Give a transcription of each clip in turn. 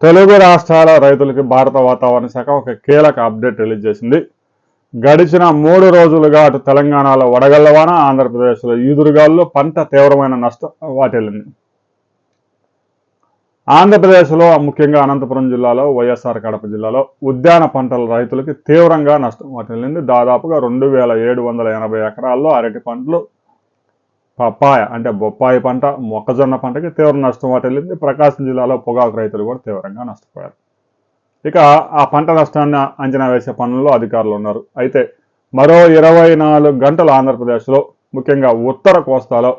తెలుగు రాష్ట్రాల రైతులకి భారత వాతావరణ శాఖ ఒక కీలక అప్డేట్ రిలీజ్ చేసింది. గడిచిన 3 రోజులుగా అటు తెలంగాణలో వడగళ్ల వాన, ఆంధ్రప్రదేశ్లో ఈదురుగాలులు పంట తీవ్రమైన నష్టం వాటిల్లింది. ఆంధ్రప్రదేశ్లో ముఖ్యంగా అనంతపురం జిల్లాలో, వైఎస్ఆర్ కడప జిల్లాలో ఉద్యాన పంటల రైతులకి తీవ్రంగా నష్టం వాటిల్లింది. దాదాపుగా 2780 ఎకరాల్లో అరటి పంటలు, పప్పాయ అంటే బొప్పాయి పంట, మొక్కజొన్న పంటకి తీవ్ర నష్టం వాటిల్లింది. ప్రకాశం జిల్లాలో పొగాకు రైతులు కూడా తీవ్రంగా నష్టపోయారు. ఇక ఆ పంట నష్టాన్ని అంచనా వేసే పనుల్లో అధికారులు ఉన్నారు. అయితే మరో 24 గంటలు ఆంధ్రప్రదేశ్లో ముఖ్యంగా ఉత్తర కోస్తాలో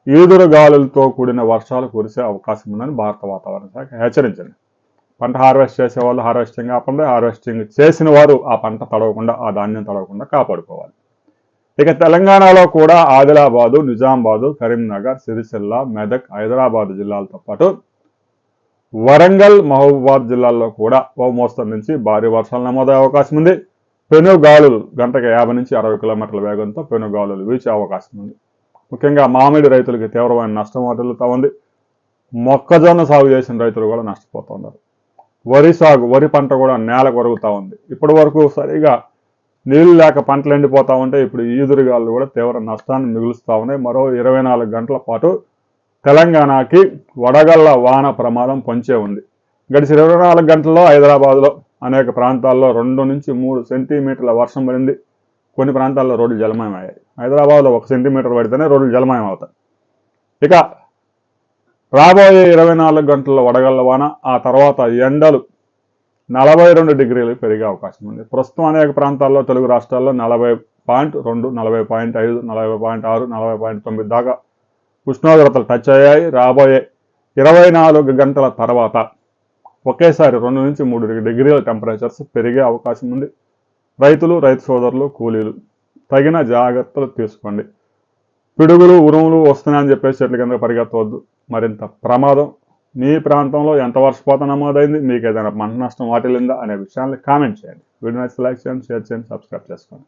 ఈదురుగాలులతో కూడిన వర్షాలు కురిసే అవకాశం ఉందని భారత వాతావరణ శాఖ హెచ్చరించింది. పంట హార్వెస్ట్ చేసే వాళ్ళు హార్వెస్టింగ్ ఆపండి, హార్వెస్టింగ్ చేసిన వారు ఆ పంట తడవకుండా, ఆ ధాన్యం తడవకుండా కాపాడుకోవాలి. ఇక తెలంగాణలో కూడా ఆదిలాబాదు, నిజామాబాదు, కరీంనగర్, సిరిసిల్ల, మెదక్, హైదరాబాద్ జిల్లాలతో పాటు వరంగల్, మహబూబాద్ జిల్లాల్లో కూడా ఓ మోస్తరు నుంచి భారీ వర్షాలు నమోదయ్యే అవకాశం ఉంది. పెనుగాలులు గంటకు 50 నుంచి 60 కిలోమీటర్ల వేగంతో పెనుగాలులు వీచే అవకాశం ఉంది. ముఖ్యంగా మామిడి రైతులకి తీవ్రమైన నష్టం వాటిల్లుతూ ఉంది. మొక్కజొన్న సాగు చేసిన రైతులు కూడా నష్టపోతూ ఉన్నారు. వరి పంట కూడా నేల కొరుగుతూ ఉంది. ఇప్పటి వరకు సరిగా నీళ్లు లేక పంటలు ఎండిపోతూ ఉంటే ఇప్పుడు ఈదురుగాలు కూడా తీవ్ర నష్టాన్ని మిగులుస్తూ ఉన్నాయి. మరో 24 గంటల పాటు తెలంగాణకి వడగళ్ల వాన ప్రమాదం పొంచే ఉంది. గడిచిన 24 గంటల్లో హైదరాబాద్లో అనేక ప్రాంతాల్లో 2 నుంచి 3 సెంటీమీటర్ల వర్షం పడింది. కొన్ని ప్రాంతాల్లో రోడ్లు జలమయమయ్యాయి. హైదరాబాద్లో 1 సెంటీమీటర్ పడితేనే రోడ్లు జలమయం అవుతాయి. ఇక రాబోయే 24 గంటల్లో వడగళ్ల వాన, ఆ తర్వాత ఎండలు 42 డిగ్రీలు పెరిగే అవకాశం ఉంది. ప్రస్తుతం అనేక ప్రాంతాల్లో తెలుగు రాష్ట్రాల్లో 40.2, 40.5, 40.6, 40.9 దాకా ఉష్ణోగ్రతలు టచ్ అయ్యాయి. రాబోయే 24 గంటల తర్వాత ఒకేసారి 2 నుంచి 3 డిగ్రీల టెంపరేచర్స్ పెరిగే అవకాశం ఉంది. రైతులు, రైతు సోదరులు, కూలీలు తగిన జాగ్రత్తలు తీసుకోండి. పిడుగులు, ఉరుములు వస్తున్నాయని చెప్పేసి చెట్ల కింద పరిగెత్తవద్దు. మరింత ప్రమాదం. మీ ప్రాంతంలో ఎంత వర్షపాతం నమోదైంది, మీకు ఏదైనా పంట నష్టం వాటిల్లిందా అనే విషయాన్ని కామెంట్ చేయండి. వీడియో నచ్చితే లైక్ చేయండి, షేర్ చేయండి, సబ్స్క్రైబ్ చేసుకోండి.